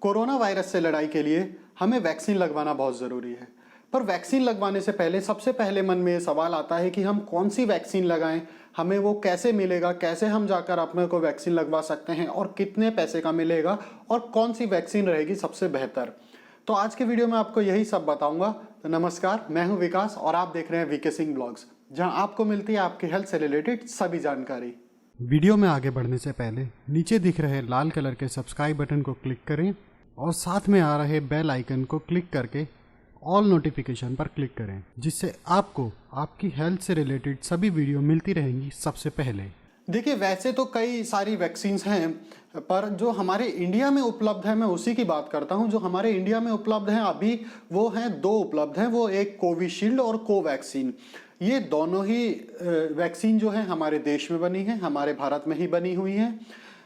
Corona virus से लड़ाई के लिए हमें वैक्सीन लगवाना बहुत ज़रूरी है। पर वैक्सीन लगवाने से पहले सबसे पहले मन में ये सवाल आता है कि हम कौन सी वैक्सीन लगाएं, हमें वो कैसे मिलेगा, कैसे हम जाकर अपने को वैक्सीन लगवा सकते हैं और कितने पैसे का मिलेगा और कौन सी वैक्सीन रहेगी सबसे बेहतर। तो आज के वीडियो में आपको यही सब बताऊंगा। तो नमस्कार, मैं हूं विकास और आप देख रहे हैं वीके सिंह ब्लॉग्स, जहां आपको मिलती है आपकी हेल्थ से रिलेटेड सभी जानकारी। वीडियो में आगे बढ़ने से पहले नीचे दिख रहे लाल कलर के सब्सक्राइब बटन को क्लिक करें और साथ में आ रहे बेल आइकन को क्लिक करके ऑल नोटिफिकेशन पर क्लिक करें, जिससे आपको आपकी हेल्थ से रिलेटेड सभी वीडियो मिलती रहेंगी सबसे पहले। देखिए, वैसे तो कई सारी वैक्सीन्स हैं, पर जो हमारे इंडिया में उपलब्ध है मैं उसी की बात करता हूं। जो हमारे इंडिया में उपलब्ध हैं अभी वो हैं दो उपलब्ध हैं, वो एक कोविशील्ड और कोवैक्सीन। ये दोनों ही वैक्सीन जो है हमारे देश में बनी है, हमारे भारत में ही बनी हुई है।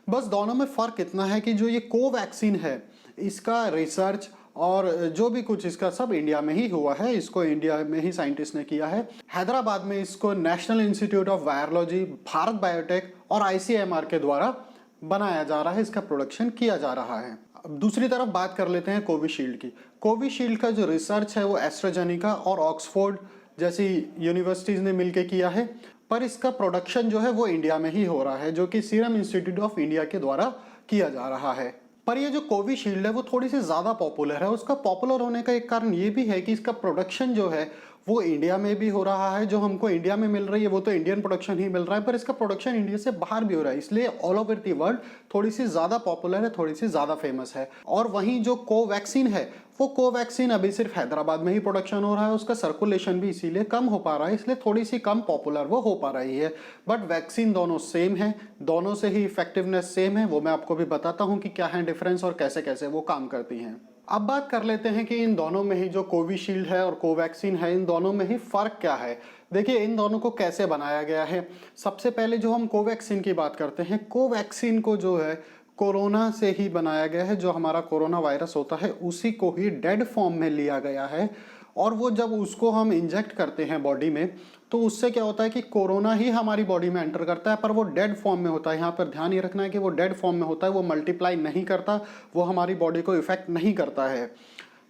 बस दोनों में फ़र्क इतना है कि जो ये कोवैक्सीन है इसका रिसर्च और जो भी कुछ इसका सब इंडिया में ही हुआ है। इसको इंडिया में ही साइंटिस्ट ने किया है। हैदराबाद में इसको national institute of virology, Bharat biotech और आईसीएमआर के द्वारा बनाया जा रहा है, इसका प्रोडक्शन किया जा रहा है। अब दूसरी तरफ बात कर लेते हैं कोविशील्ड की। कोविशील्ड का जो रिसर्च है वो एस्ट्राजेनिका और ऑक्सफोर्ड जैसी यूनिवर्सिटीज ने मिलकर किया है, पर इसका प्रोडक्शन जो है वो इंडिया में ही हो रहा है, जो कि सीरम इंस्टीट्यूट ऑफ इंडिया के द्वारा किया जा रहा है। पर ये जो कोविशील्ड है वो थोड़ी सी ज़्यादा पॉपुलर है। उसका पॉपुलर होने का एक कारण ये भी है कि इसका प्रोडक्शन जो है वो इंडिया में भी हो रहा है। जो हमको इंडिया में मिल रही है वो तो इंडियन प्रोडक्शन ही मिल रहा है, पर इसका प्रोडक्शन इंडिया से बाहर भी हो रहा है, इसलिए ऑल ओवर दी वर्ल्ड थोड़ी सी ज़्यादा पॉपुलर है, थोड़ी सी ज़्यादा फेमस है। और वहीं जो कोवैक्सीन है वो कोवैक्सीन अभी सिर्फ हैदराबाद में ही प्रोडक्शन हो रहा है, उसका सर्कुलेशन भी इसीलिए कम हो पा रहा है, इसलिए थोड़ी सी कम पॉपुलर वो हो पा रही है। बट वैक्सीन दोनों सेम है, दोनों से ही इफेक्टिवनेस सेम है। वो मैं आपको भी बताता हूँ कि क्या है डिफरेंस और कैसे कैसे वो काम करती हैं। अब बात कर लेते हैं कि इन दोनों में ही जो कोविशील्ड है और कोवैक्सीन है, इन दोनों में ही फ़र्क क्या है। देखिए, इन दोनों को कैसे बनाया गया है। सबसे पहले जो हम कोवैक्सीन की बात करते हैं, कोवैक्सीन को जो है कोरोना से ही बनाया गया है। जो हमारा कोरोना वायरस होता है उसी को ही डेड फॉर्म में लिया गया है, और वो जब उसको हम इंजेक्ट करते हैं बॉडी में तो उससे क्या होता है कि कोरोना ही हमारी बॉडी में एंटर करता है, पर वो डेड फॉर्म में होता है। यहाँ पर ध्यान ये रखना है कि वो डेड फॉर्म में होता है, वो मल्टीप्लाई नहीं करता, वो हमारी बॉडी को इफेक्ट नहीं करता है।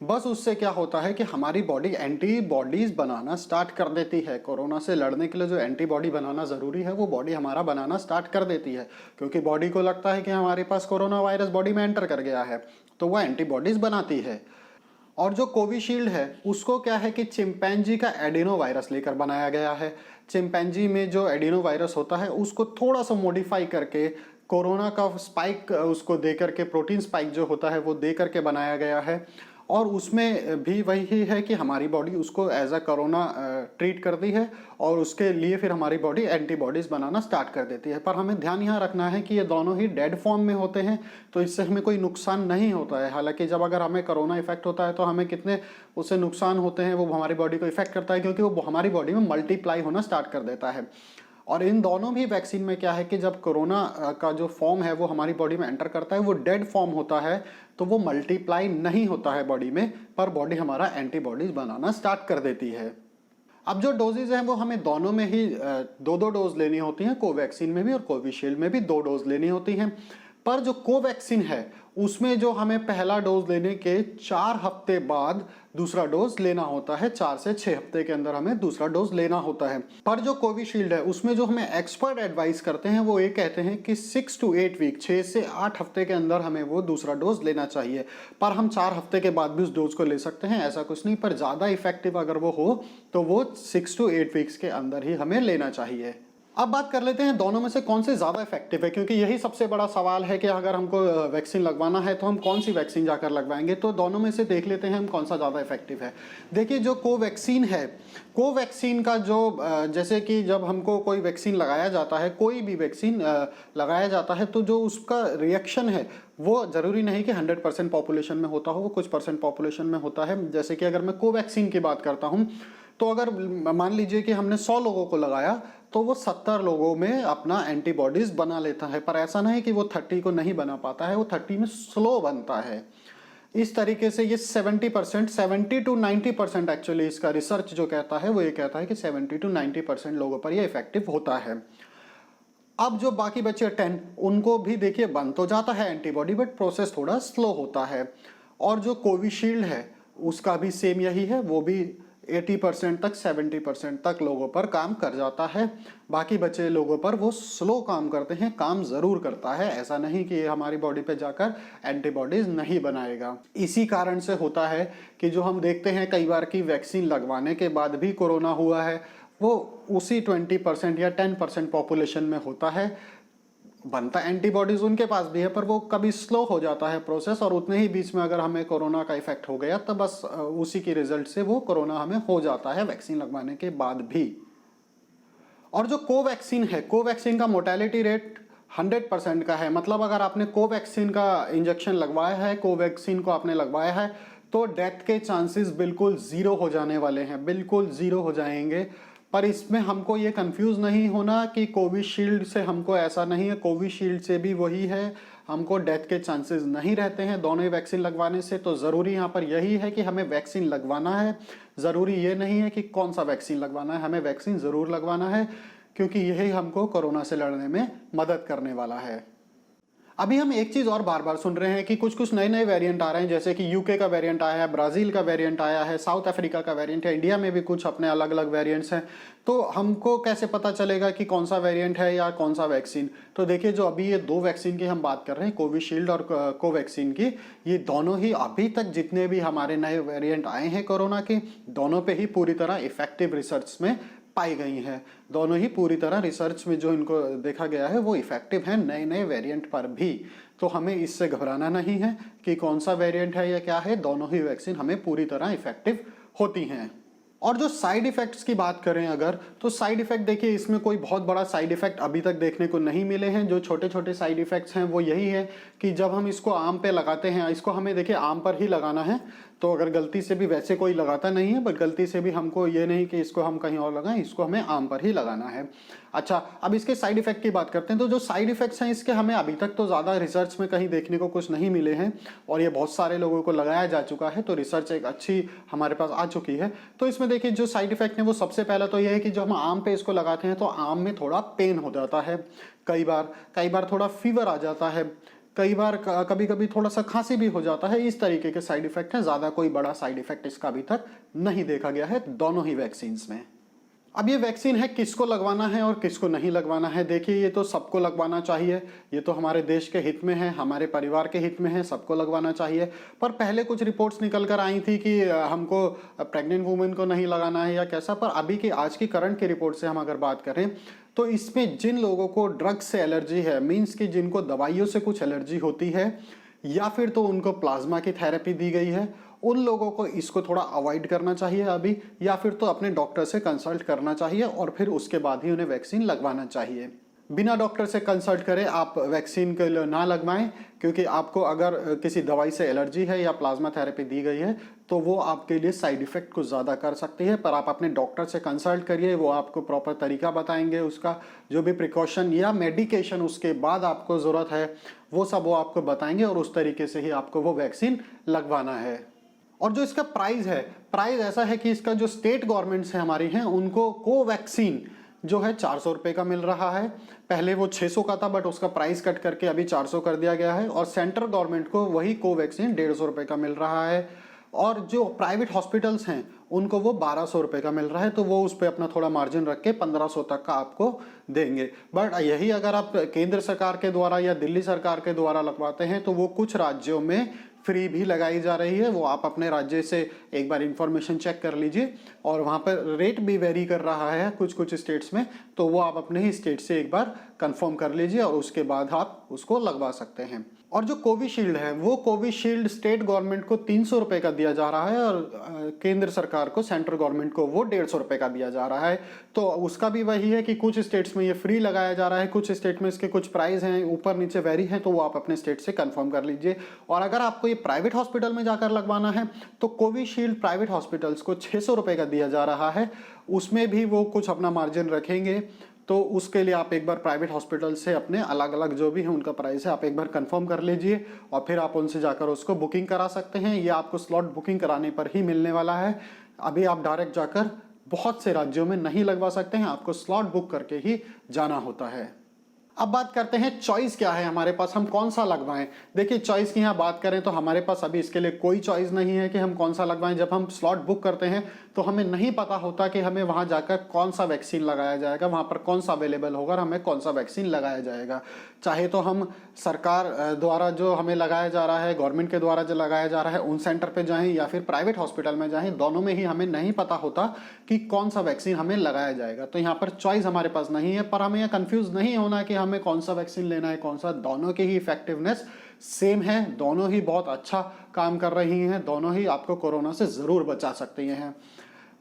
बस उससे क्या होता है कि हमारी बॉडी एंटीबॉडीज बनाना स्टार्ट कर देती है। कोरोना से लड़ने के लिए जो एंटीबॉडी बनाना ज़रूरी है वो बॉडी हमारा बनाना स्टार्ट कर देती है, क्योंकि बॉडी को लगता है कि हमारे पास कोरोना वायरस बॉडी में एंटर कर गया है, तो वह एंटीबॉडीज बनाती है। और जो कोविशील्ड है उसको क्या है कि चिंपैंजी का एडिनो वायरस लेकर बनाया गया है। चिंपैंजी में जो एडिनो वायरस होता है उसको थोड़ा सा मॉडिफाई करके कोरोना का स्पाइक उसको दे करके, प्रोटीन स्पाइक जो होता है वो दे करके बनाया गया है। और उसमें भी वही है कि हमारी बॉडी उसको एज अ कोरोना ट्रीट करती है और उसके लिए फिर हमारी बॉडी एंटीबॉडीज़ बनाना स्टार्ट कर देती है। पर हमें ध्यान यहाँ रखना है कि ये दोनों ही डेड फॉर्म में होते हैं, तो इससे हमें कोई नुकसान नहीं होता है। हालांकि जब अगर हमें कोरोना इफेक्ट होता है तो हमें कितने उससे नुकसान होते हैं, वो हमारी बॉडी को इफेक्ट करता है, क्योंकि वो हमारी बॉडी में मल्टीप्लाई होना स्टार्ट कर देता है। और इन दोनों भी वैक्सीन में क्या है कि जब कोरोना का जो फॉर्म है वो हमारी बॉडी में एंटर करता है, वो डेड फॉर्म होता है, तो वो मल्टीप्लाई नहीं होता है बॉडी में, पर बॉडी हमारा एंटीबॉडीज बनाना स्टार्ट कर देती है। अब जो डोजेज हैं वो हमें दोनों में ही दो दो डोज लेनी होती हैं, कोवैक्सीन में भी और कोविशील्ड में भी 2 डोज लेनी होती हैं। पर जो कोवैक्सीन है उसमें जो हमें पहला डोज लेने के 4 हफ्ते बाद दूसरा डोज लेना होता है। 4 से 6 हफ्ते के अंदर हमें दूसरा डोज लेना होता है। पर जो कोविशील्ड है उसमें जो हमें एक्सपर्ट एडवाइस करते हैं वो ये कहते हैं कि 6 to 8 वीक, 6 से 8 हफ्ते के अंदर हमें वो दूसरा डोज लेना चाहिए। पर हम 4 हफ्ते के बाद भी उस डोज को ले सकते हैं, ऐसा कुछ नहीं। पर ज़्यादा इफेक्टिव अगर वो हो तो वो 6 to 8 वीक्स के अंदर ही हमें लेना चाहिए। अब बात कर लेते हैं दोनों में से कौन से ज़्यादा इफेक्टिव है, क्योंकि यही सबसे बड़ा सवाल है कि अगर हमको वैक्सीन लगवाना है तो हम कौन सी वैक्सीन जाकर लगवाएंगे। तो दोनों में से देख लेते हैं हम कौन सा ज़्यादा इफेक्टिव है। देखिए, जो कोवैक्सीन है, कोवैक्सीन का जो जैसे कि जब हमको कोई वैक्सीन लगाया जाता है, कोई भी वैक्सीन लगाया जाता है, तो जो उसका रिएक्शन है वो ज़रूरी नहीं कि 100% पॉपुलेशन में होता हो, वो कुछ परसेंट पॉपुलेशन में होता है। जैसे कि अगर मैं कोवैक्सीन की बात करता हूँ तो अगर मान लीजिए कि हमने 100 लोगों को लगाया तो वो 70 लोगों में अपना एंटीबॉडीज बना लेता है। पर ऐसा नहीं कि वो 30 को नहीं बना पाता है, वो 30 में स्लो बनता है। इस तरीके से ये 70% 70 to 90% एक्चुअली इसका रिसर्च जो कहता है वो ये कहता है कि 70 to 90% लोगों पर ये इफेक्टिव होता है। अब जो बाकी बचे 10 उनको भी देखिए बन तो जाता है एंटीबॉडी, बट प्रोसेस थोड़ा स्लो होता है। और जो कोविशील्ड है उसका भी सेम यही है, वो भी 80% तक 70% तक लोगों पर काम कर जाता है। बाकी बचे लोगों पर वो स्लो काम करते हैं, काम जरूर करता है, ऐसा नहीं कि हमारी बॉडी पे जाकर एंटीबॉडीज नहीं बनाएगा। इसी कारण से होता है कि जो हम देखते हैं कई बार की वैक्सीन लगवाने के बाद भी कोरोना हुआ है, वो उसी 20% या 10% पॉपुलेशन में होता है। बनता एंटीबॉडीज उनके पास भी है, पर वो कभी स्लो हो जाता है प्रोसेस, और उतने ही बीच में अगर हमें कोरोना का इफेक्ट हो गया तो बस उसी की रिजल्ट से वो कोरोना हमें हो जाता है वैक्सीन लगवाने के बाद भी। और जो कोवैक्सीन है, कोवैक्सीन का मोर्टेलिटी रेट 100% का है। मतलब अगर आपने कोवैक्सीन का इंजेक्शन लगवाया है, कोवैक्सीन को आपने लगवाया है, तो डेथ के चांसेस बिल्कुल जीरो हो जाने वाले हैं, बिल्कुल जीरो हो जाएंगे। पर इसमें हमको ये कंफ्यूज नहीं होना कि कोविशील्ड से हमको ऐसा नहीं है, कोविशील्ड से भी वही है, हमको डेथ के चांसेस नहीं रहते हैं दोनों ही वैक्सीन लगवाने से। तो ज़रूरी यहाँ पर यही है कि हमें वैक्सीन लगवाना है, ज़रूरी ये नहीं है कि कौन सा वैक्सीन लगवाना है, हमें वैक्सीन ज़रूर लगवाना है, क्योंकि यही हमको कोरोना से लड़ने में मदद करने वाला है। अभी हम एक चीज और बार बार सुन रहे हैं कि कुछ कुछ नए नए वेरिएंट आ रहे हैं, जैसे कि यूके का वेरिएंट आया है, ब्राजील का वेरिएंट आया है, साउथ अफ्रीका का वेरिएंट है, इंडिया में भी कुछ अपने अलग अलग वेरिएंट्स हैं। तो हमको कैसे पता चलेगा कि कौन सा वेरिएंट है या कौन सा वैक्सीन? तो देखिए, जो अभी ये दो वैक्सीन की हम बात कर रहे हैं, कोविशील्ड और कोवैक्सीन की, ये दोनों ही अभी तक जितने भी हमारे नए वेरिएंट आए हैं कोरोना के, दोनों पे ही पूरी तरह इफेक्टिव रिसर्च में पाई गई हैं। दोनों ही पूरी तरह रिसर्च में जो इनको देखा गया है वो इफेक्टिव है नए नए वेरिएंट पर भी। तो हमें इससे घबराना नहीं है कि कौन सा वेरिएंट है या क्या है, दोनों ही वैक्सीन हमें पूरी तरह इफेक्टिव होती हैं। और जो साइड इफेक्ट्स की बात करें अगर, तो साइड इफेक्ट देखिए, इसमें कोई बहुत बड़ा साइड इफेक्ट अभी तक देखने को नहीं मिले हैं। जो छोटे छोटे साइड इफेक्ट्स हैं वो यही है कि जब हम इसको आम पे लगाते हैं, इसको हमें देखिए आम पर ही लगाना है, तो अगर गलती से भी, वैसे कोई लगाता नहीं है, बट गलती से भी हमको ये नहीं कि इसको हम कहीं और लगाएं, इसको हमें आम पर ही लगाना है। अच्छा, अब इसके साइड इफेक्ट की बात करते हैं। तो जो साइड इफेक्ट्स हैं इसके हमें अभी तक तो ज़्यादा रिसर्च में कहीं देखने को कुछ नहीं मिले हैं, और ये बहुत सारे लोगों को लगाया जा चुका है, तो रिसर्च एक अच्छी हमारे पास आ चुकी है। तो इसमें देखिए जो साइड इफेक्ट है वो सबसे पहला तो ये है कि जब हम आम पे इसको लगाते हैं तो आम में थोड़ा पेन हो जाता है, कई बार थोड़ा फीवर आ जाता है, कई बार कभी कभी थोड़ा सा खांसी भी हो जाता है। इस तरीके के साइड इफेक्ट हैं, ज़्यादा कोई बड़ा साइड इफेक्ट इसका अभी तक नहीं देखा गया है दोनों ही वैक्सीन में। अब ये वैक्सीन है किसको लगवाना है और किसको नहीं लगवाना है, देखिए ये तो सबको लगवाना चाहिए, ये तो हमारे देश के हित में है, हमारे परिवार के हित में है, सबको लगवाना चाहिए। पर पहले कुछ रिपोर्ट्स निकल कर आई थी कि हमको प्रेग्नेंट वुमेन को नहीं लगाना है या कैसा, पर अभी की आज की करंट की रिपोर्ट से हम अगर बात करें तो इसमें जिन लोगों को ड्रग्स से एलर्जी है, मीन्स कि जिनको दवाइयों से कुछ एलर्जी होती है या फिर तो उनको प्लाज्मा की थेरेपी दी गई है, उन लोगों को इसको थोड़ा अवॉइड करना चाहिए अभी, या फिर तो अपने डॉक्टर से कंसल्ट करना चाहिए और फिर उसके बाद ही उन्हें वैक्सीन लगवाना चाहिए। बिना डॉक्टर से कंसल्ट करे आप वैक्सीन के लिए ना लगवाएं, क्योंकि आपको अगर किसी दवाई से एलर्जी है या प्लाज्मा थेरेपी दी गई है तो वो आपके लिए साइड इफेक्ट कुछ ज़्यादा कर सकती है। पर आप अपने डॉक्टर से कंसल्ट करिए, वो आपको प्रॉपर तरीका बताएंगे, उसका जो भी प्रिकॉशन या मेडिकेशन उसके बाद आपको ज़रूरत है वो सब वो आपको बताएंगे, और उस तरीके से ही आपको वो वैक्सीन लगवाना है। और जो इसका प्राइस है, प्राइस ऐसा है कि इसका जो स्टेट गवर्नमेंट्स हैं हमारी हैं, उनको कोवैक्सीन जो है 400 रुपये का मिल रहा है। पहले वो 600 का था, बट उसका प्राइस कट करके अभी 400 कर दिया गया है। और सेंट्रल गवर्नमेंट को वही कोवैक्सीन 150 रुपये का मिल रहा है। और जो प्राइवेट हॉस्पिटल्स हैं उनको वो 1200 रुपये का मिल रहा है, तो वो उस पर अपना थोड़ा मार्जिन रख के 1500 तक का आपको देंगे। बट यही अगर आप केंद्र सरकार के द्वारा या दिल्ली सरकार के द्वारा लगवाते हैं तो वो कुछ राज्यों में फ्री भी लगाई जा रही है। वो आप अपने राज्य से एक बार इंफॉर्मेशन चेक कर लीजिए, और वहाँ पर रेट भी वेरी कर रहा है कुछ कुछ स्टेट्स में, तो वो आप अपने ही स्टेट से एक बार कंफर्म कर लीजिए और उसके बाद आप उसको लगवा सकते हैं। और जो कोविशील्ड है, वो कोविशील्ड स्टेट गवर्नमेंट को 300 रुपये का दिया जा रहा है, और केंद्र सरकार को, सेंट्रल गवर्नमेंट को वो 150 रुपये का दिया जा रहा है। तो उसका भी वही है कि कुछ स्टेट्स में ये फ्री लगाया जा रहा है, कुछ स्टेट में इसके कुछ प्राइस हैं, ऊपर नीचे वेरी है, तो वो आप अपने स्टेट से कंफर्म कर लीजिए। और अगर आपको ये प्राइवेट हॉस्पिटल में जाकर लगवाना है तो कोविशील्ड प्राइवेट हॉस्पिटल्स को 600 रुपये का दिया जा रहा है, उसमें भी वो कुछ अपना मार्जिन रखेंगे। तो उसके लिए आप एक बार प्राइवेट हॉस्पिटल से अपने अलग अलग जो भी है उनका प्राइस है आप एक बार कंफर्म कर लीजिए, और फिर आप उनसे जाकर उसको बुकिंग करा सकते हैं। ये आपको स्लॉट बुकिंग कराने पर ही मिलने वाला है। अभी आप डायरेक्ट जाकर बहुत से राज्यों में नहीं लगवा सकते हैं, आपको स्लॉट बुक करके ही जाना होता है। अब बात करते हैं चॉइस क्या है हमारे पास, हम कौन सा लगवाएं। देखिए चॉइस की यहाँ बात करें तो हमारे पास अभी इसके लिए कोई चॉइस नहीं है कि हम कौन सा लगवाएं। जब हम स्लॉट बुक करते हैं तो हमें नहीं पता होता कि हमें वहां जाकर कौन सा वैक्सीन लगाया जाएगा, वहां पर कौन सा अवेलेबल होगा और हमें कौन सा वैक्सीन लगाया जाएगा। चाहे तो हम सरकार द्वारा जो हमें लगाया जा रहा है, गवर्नमेंट के द्वारा जो लगाया जा रहा है उन सेंटर पे जाएं या फिर प्राइवेट हॉस्पिटल में जाएं, दोनों में ही हमें नहीं पता होता कि कौन सा वैक्सीन हमें लगाया जाएगा। तो यहाँ पर चॉइस हमारे पास नहीं है, पर हमें यह कंफ्यूज नहीं होना कि हमें कौन सा वैक्सीन लेना है कौन सा। दोनों की ही इफेक्टिवनेस सेम है, दोनों ही बहुत अच्छा काम कर रही हैं, दोनों ही आपको कोरोना से जरूर बचा सकती हैं।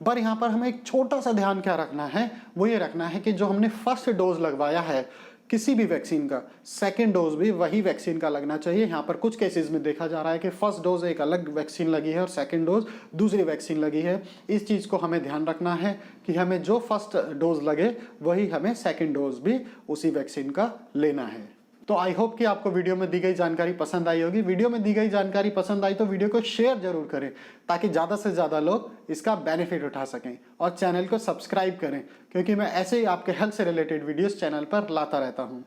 पर यहाँ पर हमें एक छोटा सा ध्यान क्या रखना है, वो ये रखना है कि जो हमने फर्स्ट डोज लगवाया है किसी भी वैक्सीन का, सेकेंड डोज भी वही वैक्सीन का लगना चाहिए। यहाँ पर कुछ केसेस में देखा जा रहा है कि फर्स्ट डोज एक अलग वैक्सीन लगी है और सेकेंड डोज दूसरी वैक्सीन लगी है। इस चीज़ को हमें ध्यान रखना है कि हमें जो फर्स्ट डोज लगे वही हमें सेकेंड डोज भी उसी वैक्सीन का लेना है। तो आई होप कि आपको वीडियो में दी गई जानकारी पसंद आई होगी। वीडियो में दी गई जानकारी पसंद आई तो वीडियो को शेयर जरूर करें ताकि ज़्यादा से ज़्यादा लोग इसका बेनिफिट उठा सकें, और चैनल को सब्सक्राइब करें क्योंकि मैं ऐसे ही आपके हेल्थ से रिलेटेड वीडियोस चैनल पर लाता रहता हूँ।